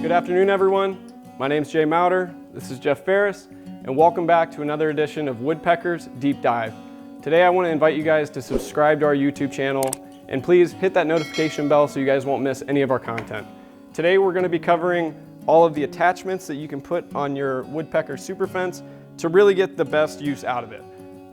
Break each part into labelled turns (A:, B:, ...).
A: Good afternoon, everyone. My name's Jay Mauder, this is Jeff Ferris, and welcome back to another edition of Woodpeckers Deep Dive. Today I want to invite you guys to subscribe to our YouTube channel, and please hit that notification bell so you guys won't miss any of our content. Today we're going to be covering all of the attachments that you can put on your Woodpecker super fence to really get the best use out of it.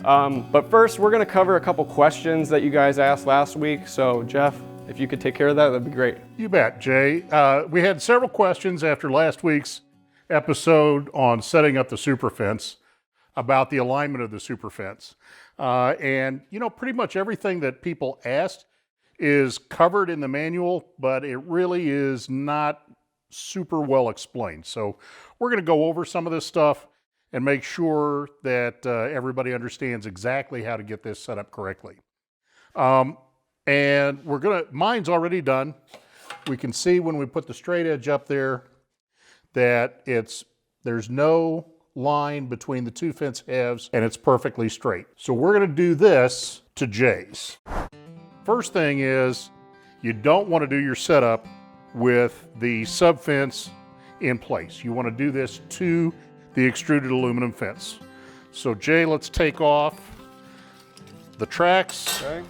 A: But first we're going to cover a couple questions that you guys asked last week, so Jeff, if you could take care of that, that'd be great.
B: You bet, Jay. We had several questions after last week's episode on setting up the super fence about the alignment of the super fence. And you know, pretty much everything that people asked is covered in the manual, but it really is not super well explained. So we're going to go over some of this stuff and make sure that everybody understands exactly how to get this set up correctly. And mine's already done. We can see when we put the straight edge up there that there's no line between the two fence halves and it's perfectly straight. So we're going to do this to Jay's. First thing is, you don't want to do your setup with the sub fence in place. You want to do this to the extruded aluminum fence. So Jay, let's take off the tracks.
A: Okay.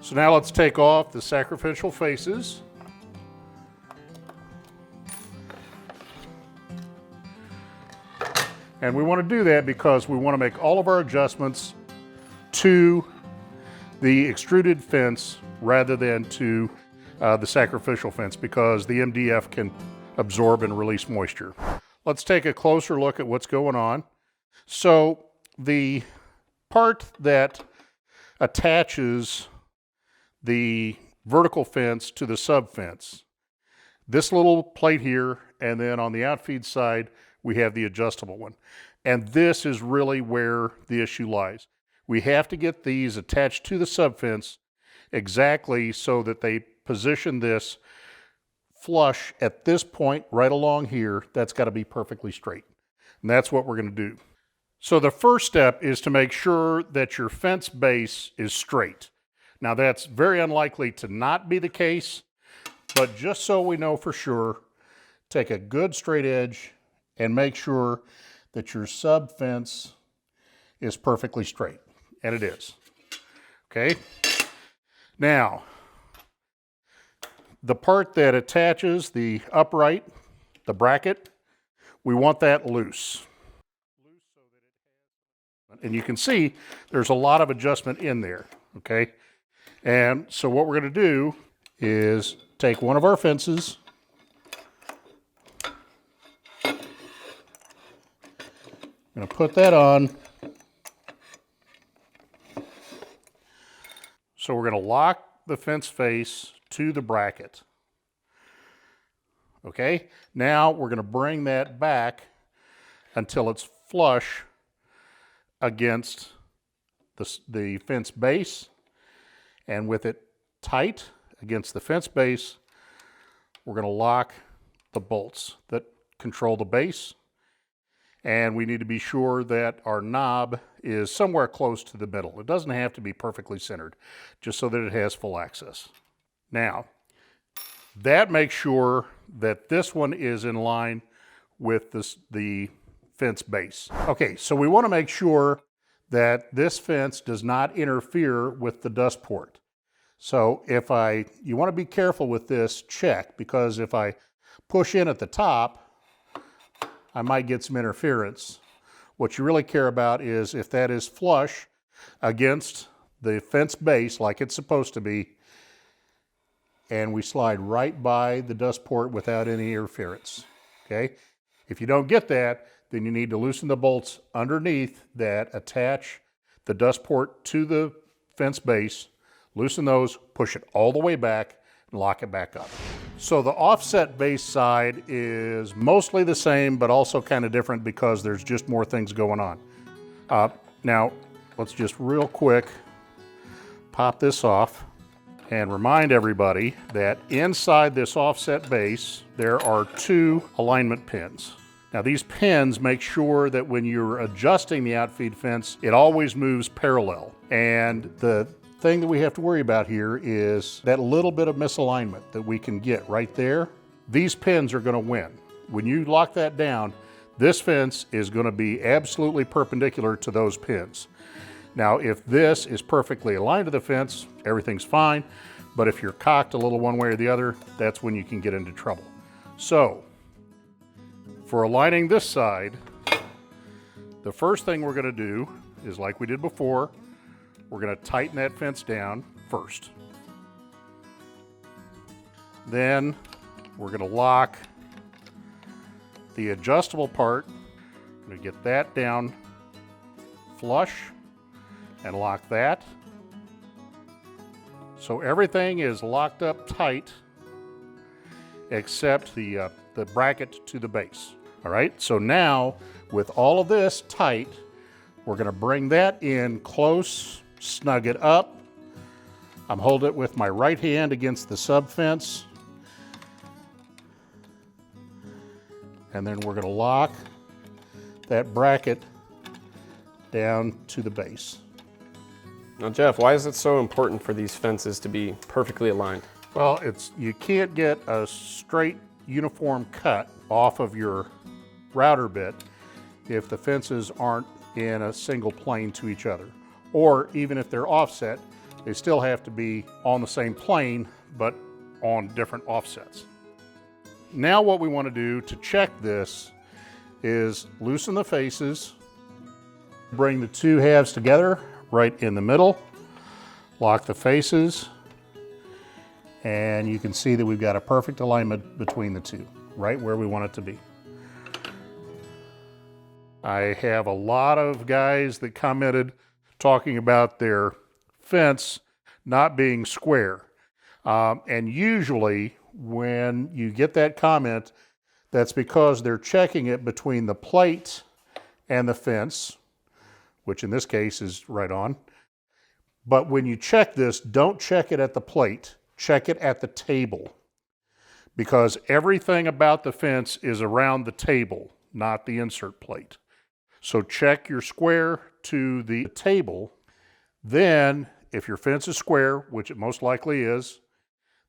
B: So now let's take off the sacrificial faces. And we want to do that because we want to make all of our adjustments to the extruded fence rather than to the sacrificial fence, because the MDF can absorb and release moisture. Let's take a closer look at what's going on. So the part that attaches the vertical fence to the sub fence, this little plate here, and then on the outfeed side we have the adjustable one. And this is really where the issue lies. We have to get these attached to the sub fence exactly so that they position this flush at this point right along here. That's got to be perfectly straight. And that's what we're going to do. So the first step is to make sure that your fence base is straight. Now that's very unlikely to not be the case, but just so we know for sure, take a good straight edge and make sure that your sub fence is perfectly straight. And it is. Okay? Now, the part that attaches the upright, the bracket, we want that loose. And you can see there's a lot of adjustment in there. Okay? And so what we're going to do is take one of our fences, I'm going to put that on. So we're going to lock the fence face to the bracket. Okay, now we're going to bring that back until it's flush against the fence base. And with it tight against the fence base, we're going to lock the bolts that control the base. And we need to be sure that our knob is somewhere close to the middle. It doesn't have to be perfectly centered, just so that it has full access. Now, that makes sure that this one is in line with the fence base. Okay, so we want to make sure that this fence does not interfere with the dust port. So you want to be careful with this check, because if I push in at the top, I might get some interference. What you really care about is if that is flush against the fence base like it's supposed to be, and we slide right by the dust port without any interference. Okay? If you don't get that, then you need to loosen the bolts underneath that attach the dust port to the fence base, loosen those, push it all the way back, and lock it back up. So the offset base side is mostly the same, but also kind of different because there's just more things going on. Now, let's just real quick pop this off and remind everybody that inside this offset base, there are 2 alignment pins. Now these pins make sure that when you're adjusting the outfeed fence, it always moves parallel. And the thing that we have to worry about here is that little bit of misalignment that we can get right there. These pins are going to win. When you lock that down, this fence is going to be absolutely perpendicular to those pins. Now, if this is perfectly aligned to the fence, everything's fine. But if you're cocked a little one way or the other, that's when you can get into trouble. So, for aligning this side, the first thing we're going to do is, like we did before, we're going to tighten that fence down first. Then we're going to lock the adjustable part. I'm going to get that down flush and lock that. So everything is locked up tight except the bracket to the base. All right, so now with all of this tight, we're going to bring that in close, snug it up. I'm holding it with my right hand against the sub fence. And then we're going to lock that bracket down to the base.
A: Now, Jeff, why is it so important for these fences to be perfectly aligned?
B: Well, you can't get a straight uniform cut off of your router bit if the fences aren't in a single plane to each other. Or even if they're offset, they still have to be on the same plane, but on different offsets. Now what we want to do to check this is loosen the faces, bring the two halves together right in the middle, lock the faces, and you can see that we've got a perfect alignment between the two, right where we want it to be. I have a lot of guys that commented talking about their fence not being square. And usually when you get that comment, that's because they're checking it between the plate and the fence, which in this case is right on. But when you check this, don't check it at the plate, check it at the table. Because everything about the fence is around the table, not the insert plate. So check your square to the table. Then, if your fence is square, which it most likely is,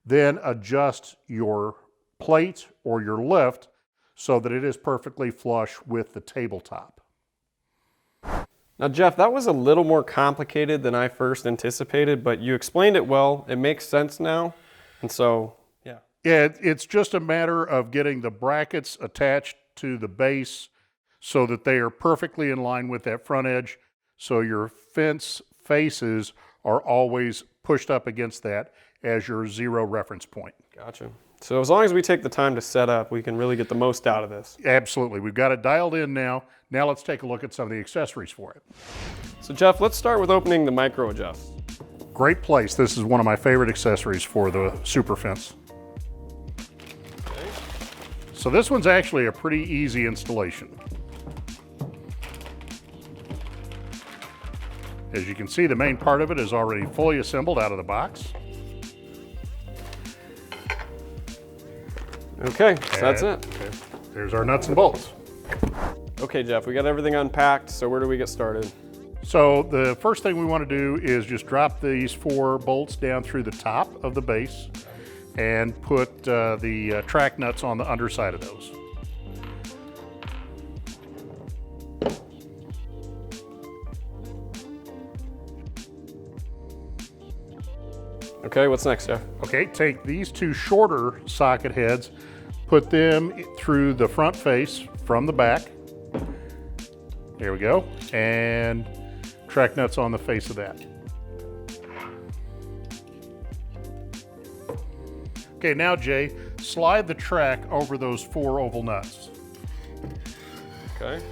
B: then adjust your plate or your lift so that it is perfectly flush with the tabletop.
A: Now, Jeff, that was a little more complicated than I first anticipated, but you explained it well. It makes sense now. And so, yeah.
B: Yeah, it's just a matter of getting the brackets attached to the base so that they are perfectly in line with that front edge, so your fence faces are always pushed up against that as your zero reference point.
A: Gotcha. So as long as we take the time to set up, we can really get the most out of this.
B: Absolutely. We've got it dialed in now. Now let's take a look at some of the accessories for it.
A: So Jeff, let's start with opening the micro adjust.
B: Great place. This is one of my favorite accessories for the Super Fence.
A: Okay.
B: So this one's actually a pretty easy installation. As you can see, the main part of it is already fully assembled out of the box.
A: Okay, so that's it.
B: There's our nuts and bolts.
A: Okay, Jeff, we got everything unpacked, so where do we get started?
B: So the first thing we want to do is just drop these 4 bolts down through the top of the base and put the track nuts on the underside of those.
A: Okay, what's next, Jeff?
B: Okay, take these 2 shorter socket heads, put them through the front face from the back. There we go. And track nuts on the face of that. Okay, now Jay, slide the track over those 4 oval nuts.
A: Okay.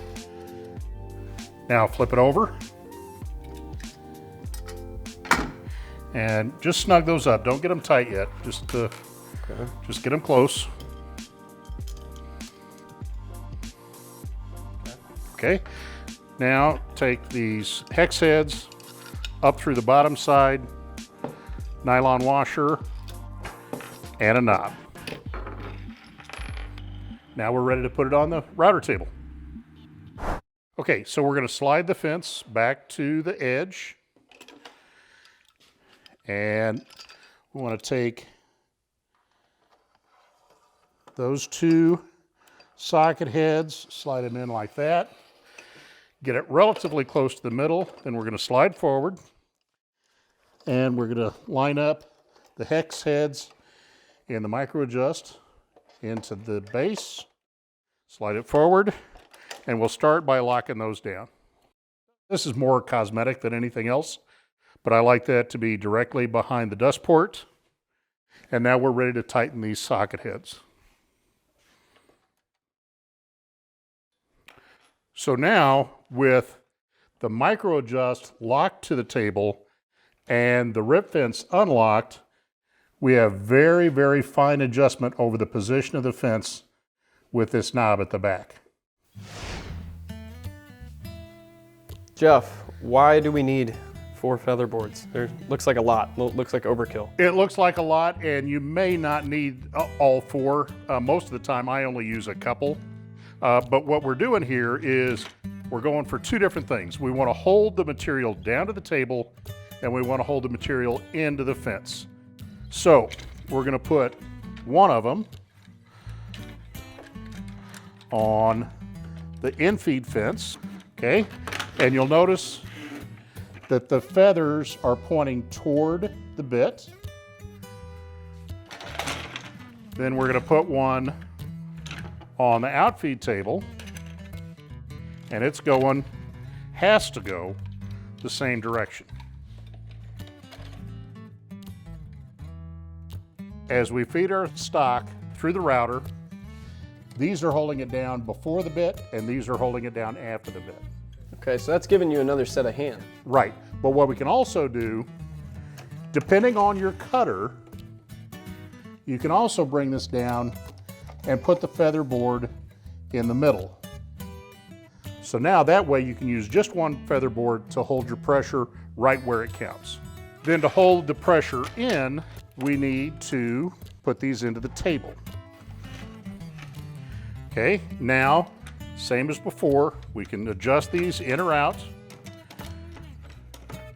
B: Now flip it over. And just snug those up. Don't get them tight yet. Just get them close. Okay. Now take these hex heads up through the bottom side, nylon washer, and a knob. Now we're ready to put it on the router table. Okay, so we're going to slide the fence back to the edge. And we want to take those two socket heads, slide them in like that, get it relatively close to the middle, then we're going to slide forward, and we're going to line up the hex heads in the micro adjust into the base, slide it forward, and we'll start by locking those down. This is more cosmetic than anything else, but I like that to be directly behind the dust port. And now we're ready to tighten these socket heads. So now, with the micro adjust locked to the table and the rip fence unlocked, we have very, very fine adjustment over the position of the fence with this knob at the back.
A: Jeff, why do we need 4 featherboards? There looks like a lot. Looks like overkill.
B: It looks like a lot, and you may not need all 4. Most of the time, I only use a couple. But what we're doing here is we're going for 2 different things. We want to hold the material down to the table, and we want to hold the material into the fence. So we're going to put one of them on the infeed fence, okay? And you'll notice that the feathers are pointing toward the bit. Then we're going to put one on the outfeed table, and it's has to go the same direction. As we feed our stock through the router, these are holding it down before the bit, and these are holding it down after the bit.
A: Okay, so that's giving you another set of hands.
B: Right, but what we can also do, depending on your cutter, you can also bring this down and put the featherboard in the middle. So now that way you can use just one featherboard to hold your pressure right where it counts. Then to hold the pressure in, we need to put these into the table. Okay, now, same as before, we can adjust these in or out.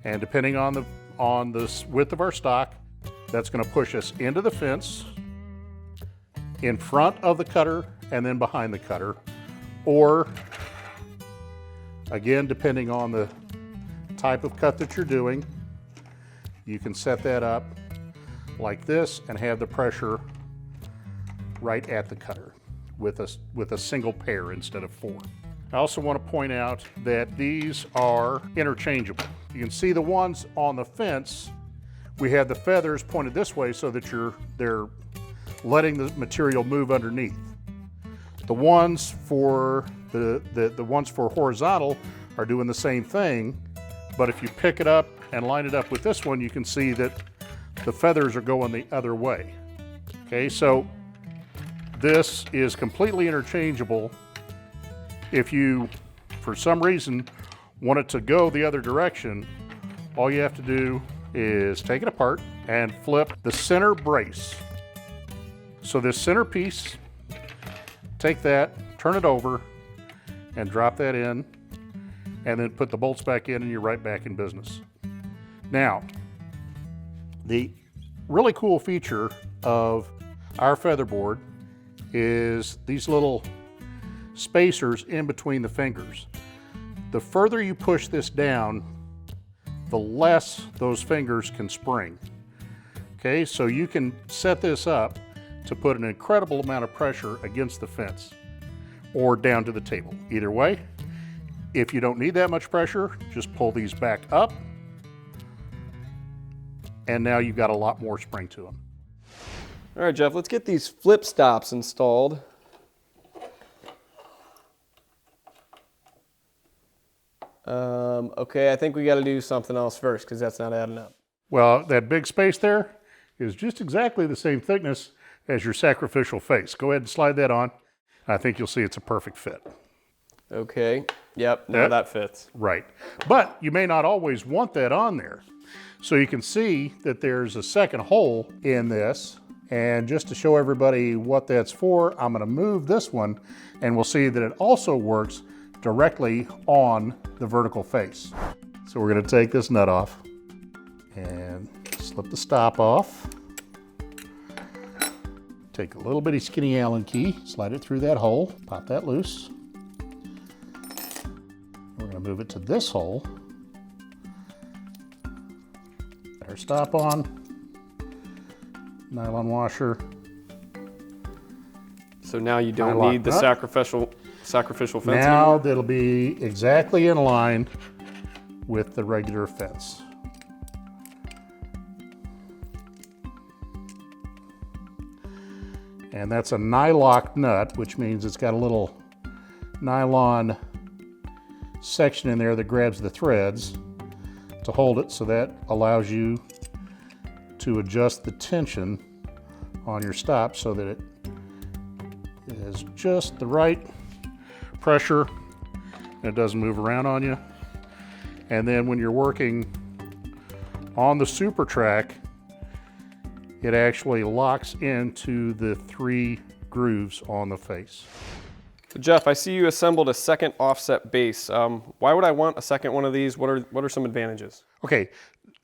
B: And depending on the width of our stock, that's going to push us into the fence, in front of the cutter, and then behind the cutter. Or, again, depending on the type of cut that you're doing, you can set that up like this and have the pressure right at the cutter with a single pair instead of 4. I also want to point out that these are interchangeable. You can see the ones on the fence, we have the feathers pointed this way so that they're letting the material move underneath. The ones for the ones for horizontal are doing the same thing, but if you pick it up and line it up with this one, you can see that the feathers are going the other way. Okay, so this is completely interchangeable. If you, for some reason, want it to go the other direction, all you have to do is take it apart and flip the center brace. So this center piece, take that, turn it over, and drop that in, and then put the bolts back in, and you're right back in business. Now, the really cool feature of our featherboard is these little spacers in between the fingers. The further you push this down, the less those fingers can spring. Okay, so you can set this up to put an incredible amount of pressure against the fence or down to the table. Either way, if you don't need that much pressure, just pull these back up, and now you've got a lot more spring to them.
A: All right, Jeff, let's get these flip stops installed. Okay, I think we got to do something else first because that's not adding up.
B: Well, that big space there is just exactly the same thickness as your sacrificial face. Go ahead and slide that on. I think you'll see it's a perfect fit.
A: Okay, yep, now that fits.
B: Right, but you may not always want that on there. So you can see that there's a second hole in this. And just to show everybody what that's for, I'm going to move this one, and we'll see that it also works directly on the vertical face. So we're going to take this nut off and Slip the stop off. Take a little bitty skinny Allen key, slide it through that hole, pop that loose. We're going to move it to this hole. Put our stop on. Nylon washer.
A: So now you don't need the sacrificial fence
B: now
A: anymore?
B: That'll be exactly in line with the regular fence. And that's a nylock nut, which means it's got a little nylon section in there that grabs the threads to hold it, so that allows you to adjust the tension on your stop so that it is just the right pressure and it doesn't move around on you. And then when you're working on the super track, it actually locks into the 3 grooves on the face.
A: So Jeff, I see you assembled a second offset base. Why would I want a second one of these? What are some advantages?
B: Okay,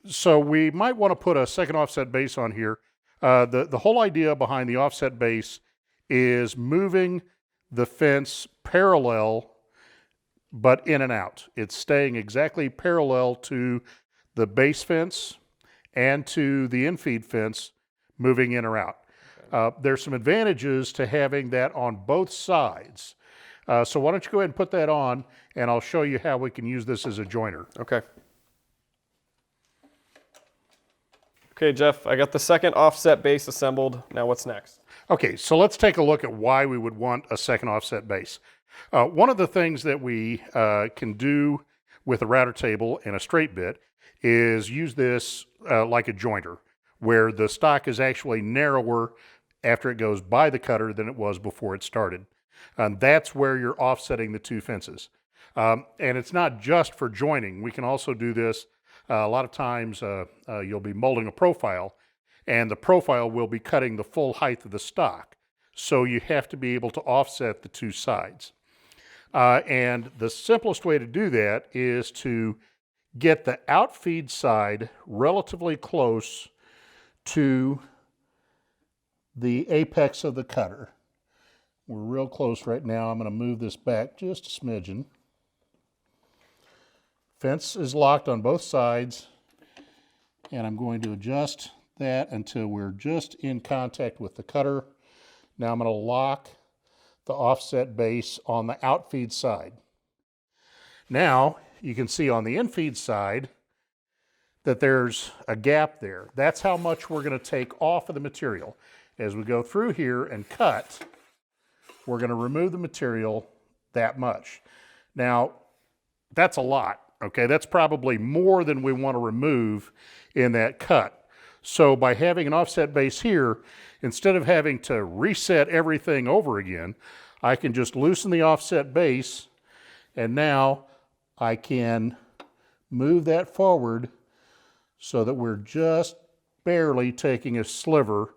B: so we might want to put a second offset base on here. The whole idea behind the offset base is moving the fence parallel but in and out. It's staying exactly parallel to the base fence and to the infeed fence, moving in or out. Okay. There's some advantages to having that on both sides. So why don't you go ahead and put that on, and I'll show you how we can use this as a joiner.
A: Okay. Okay, Jeff, I got the second offset base assembled. Now what's next?
B: Okay, so let's take a look at why we would want a second offset base. One of the things that we can do with a router table and a straight bit is use this like a jointer, where the stock is actually narrower after it goes by the cutter than it was before it started. And that's where you're offsetting the 2 fences. And it's not just for joining. We can also do this a lot of times. You'll be molding a profile, and the profile will be cutting the full height of the stock. So you have to be able to offset the 2 sides. And the simplest way to do that is to get the outfeed side relatively close to the apex of the cutter. We're real close right now. I'm going to move this back just a smidgen. Fence is locked on both sides, and I'm going to adjust that until we're just in contact with the cutter. Now I'm going to lock the offset base on the outfeed side. Now you can see on the infeed side that there's a gap there. That's how much we're going to take off of the material. As we go through here and cut, we're going to remove the material that much. Now, that's a lot, okay? That's probably more than we want to remove in that cut. So by having an offset base here, instead of having to reset everything over again, I can just loosen the offset base, and now I can move that forward so that we're just barely taking a sliver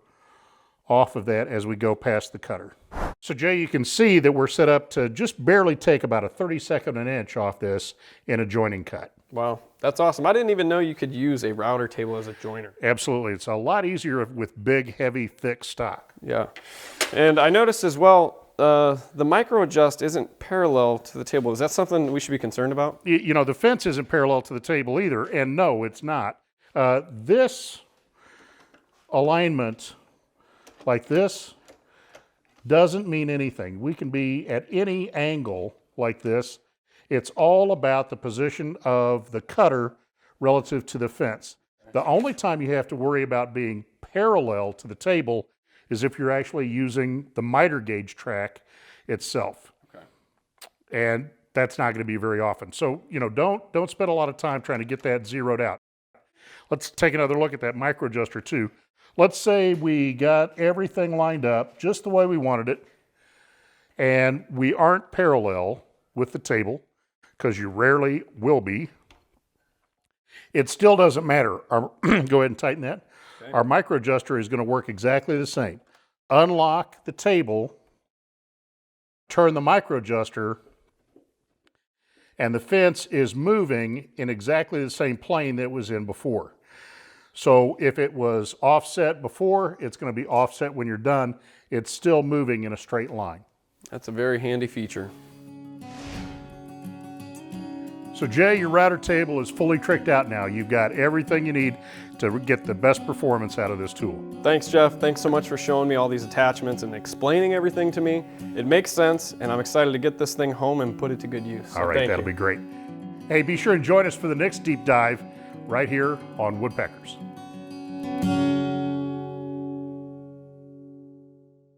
B: off of that as we go past the cutter. So Jay, you can see that we're set up to just barely take about a 32nd of an inch off this in a joining cut.
A: Wow, that's awesome. I didn't even know you could use a router table as a joiner.
B: Absolutely. It's a lot easier with big, heavy, thick stock.
A: Yeah. And I noticed as well, the micro adjust isn't parallel to the table. Is that something we should be concerned about?
B: You know, the fence isn't parallel to the table either, and no, it's not. This alignment like this doesn't mean anything. We can be at any angle like this. It's all about the position of the cutter relative to the fence. The only time you have to worry about being parallel to the table is if you're actually using the miter gauge track itself. Okay. And that's not going to be very often. So, you know, don't spend a lot of time trying to get that zeroed out. Let's take another look at that micro adjuster too. Let's say we got everything lined up just the way we wanted it, and we aren't parallel with the table, because you rarely will be. It still doesn't matter. Go ahead and tighten that. Okay. Our micro adjuster is going to work exactly the same. Unlock the table, turn the micro adjuster, and the fence is moving in exactly the same plane that it was in before. So if it was offset before, it's going to be offset when you're done. It's still moving in a straight line.
A: That's a very handy feature.
B: So Jay, your router table is fully tricked out now. You've got everything you need to get the best performance out of this tool.
A: Thanks, Jeff. Thanks so much for showing me all these attachments and explaining everything to me. It makes sense, and I'm excited to get this thing home and put it to good use. So
B: all right, that'll be great. Hey, be sure and join us for the next deep dive right here on Woodpeckers.